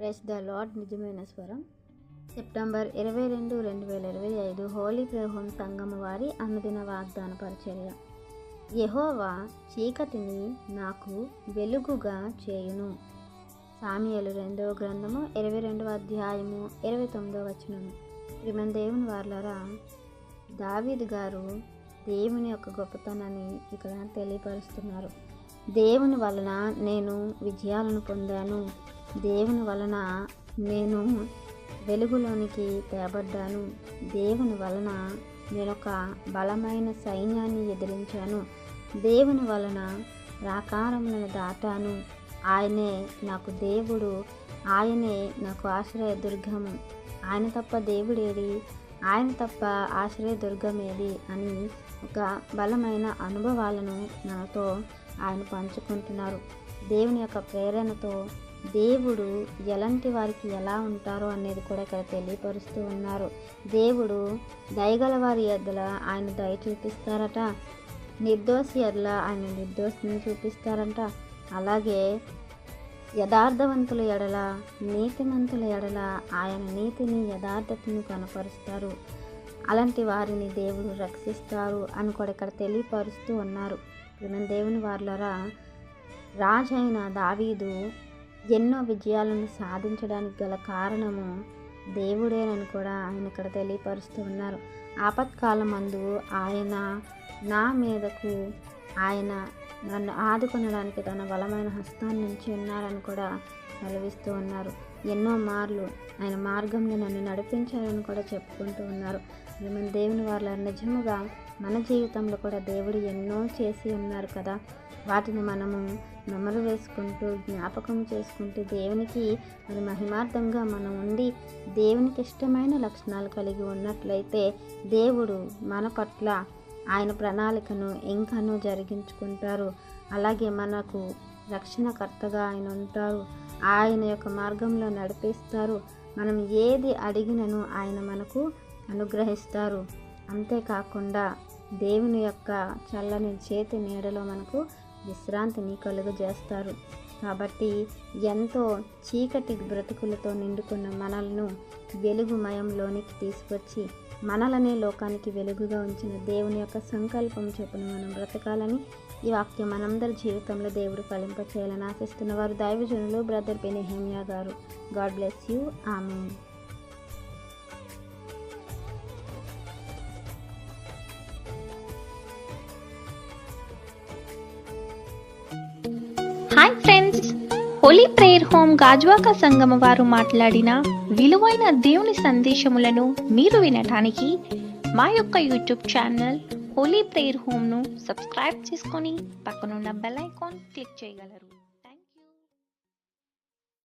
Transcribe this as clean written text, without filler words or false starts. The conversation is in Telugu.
Praise the lord. నిజమైన స్వరం. సెప్టెంబర్ 22, 2025 హోలీ ప్రేయర్ హోమ్ సంఘం వారి అనుదిన వాగ్దాన పరిచర్య. యెహోవా చీకటిని నాకు వెలుగుగా చేయును. సామెయేలు 2వ గ్రంథము 22వ అధ్యాయము 29వ వచనము. ప్రియమైన దేవుని వారలారా, దావీదు గారు దేవుని యొక్క గొప్పతనాన్ని ఇక్కడ తెలియపరుస్తున్నారు. దేవుని వలన నేను విజయాలను పొందాను, దేవుని వలన నేను వెలుగులోనికి తేబడ్డాను, దేవుని వలన నేను ఒక బలమైన సైన్యాన్ని ఎదిరించాను, దేవుని వలన ప్రాకారములను దాటాను, ఆయనే నాకు దేవుడు, ఆయనే నాకు ఆశ్రయ దుర్గము, ఆయన తప్ప దేవుడేది, ఆయన తప్ప ఆశ్రయ దుర్గం ఏది అని ఒక బలమైన అనుభవాలను మనతో ఆయన పంచుకుంటున్నారు. దేవుని యొక్క ప్రేరణతో దేవుడు ఎలాంటి వారికి ఎలా ఉంటారో అనేది కూడా ఇక్కడ తెలియపరుస్తూ ఉన్నారు. దేవుడు దయగల వారి ఎడల ఆయన దయ చూపిస్తారట, నిర్దోషి ఎడల ఆయన నిర్దోషిని చూపిస్తారంట. అలాగే యథార్థవంతుల ఎడల, నీతిమంతుల ఎడల ఆయన నీతిని యథార్థతను కనపరుస్తారు. అలాంటి వారిని దేవుడు రక్షిస్తారు అని కూడా ఇక్కడ తెలియపరుస్తూ ఉన్నారు. దేవుని వారలారా, రాజైన దావీదు ఎన్నో విజయాలను సాధించడానికి గల కారణము దేవుడేనని కూడా ఆయన ఇక్కడ తెలియపరుస్తూ ఉన్నారు. ఆపత్కాలమందు ఆయన నా మీదకు ఆయన నన్ను ఆదుకొనడానికి తన బలమైన హస్తాన్ని నుంచి ఉన్నారని కూడా సెలవిస్తూ ఉన్నారు. ఎన్నో మార్లు ఆయన మార్గంలో నన్ను నడిపించారని కూడా చెప్పుకుంటూ ఉన్నారు. మన దేవుని వాళ్ళ నిజముగా మన జీవితంలో కూడా దేవుడు ఎన్నో చేసి ఉన్నారు కదా. వాటిని మనము నెమరు వేసుకుంటూ జ్ఞాపకం చేసుకుంటూ దేవునికి మరి మహిమార్థంగా మనం ఉండి దేవునికి ఇష్టమైన లక్షణాలు కలిగి ఉన్నట్లయితే దేవుడు మన పట్ల ఆయన ప్రణాళికను ఇంకనూ జరిగించుకుంటారు. అలాగే మనకు రక్షణకర్తగా ఆయన ఉంటారు, ఆయన యొక్క మార్గంలో నడిపిస్తారు. మనం ఏది అడిగినను ఆయన మనకు అనుగ్రహిస్తారు. అంతేకాకుండా దేవుని యొక్క చల్లని చేతి నీడలో మనకు విశ్రాంతిని కలుగజేస్తారు. కాబట్టి ఎంతో చీకటి బ్రతుకులతో నిండుకున్న మనల్ని వెలుగుమయంలోనికి తీసుకొచ్చి మనలనే లోకానికి వెలుగుగా ఉంచిన దేవుని యొక్క సంకల్పం చొప్పున మనం బ్రతకాలని ఈ వాక్యం మనందరి జీవితంలో దేవుడు ఫలింపచేయాలని ఆశిస్తున్న వారు దైవజనులు బ్రదర్ బెనెహెమియా గారు. God bless you. Amen. Hi friends, Holi prayer home Gajuwaka సంగమ వారు మాట్లాడిన విలువైన దేవుని సందేశములను మీరు వినటానికి మా యొక్క యూట్యూబ్ ఛానల్ హోలీ ప్రేయర్ హోమ్ను సబ్స్క్రైబ్ చేసుకొని పక్కనున్న బెల్ ఐకాన్ క్లిక్ చేయగలరు.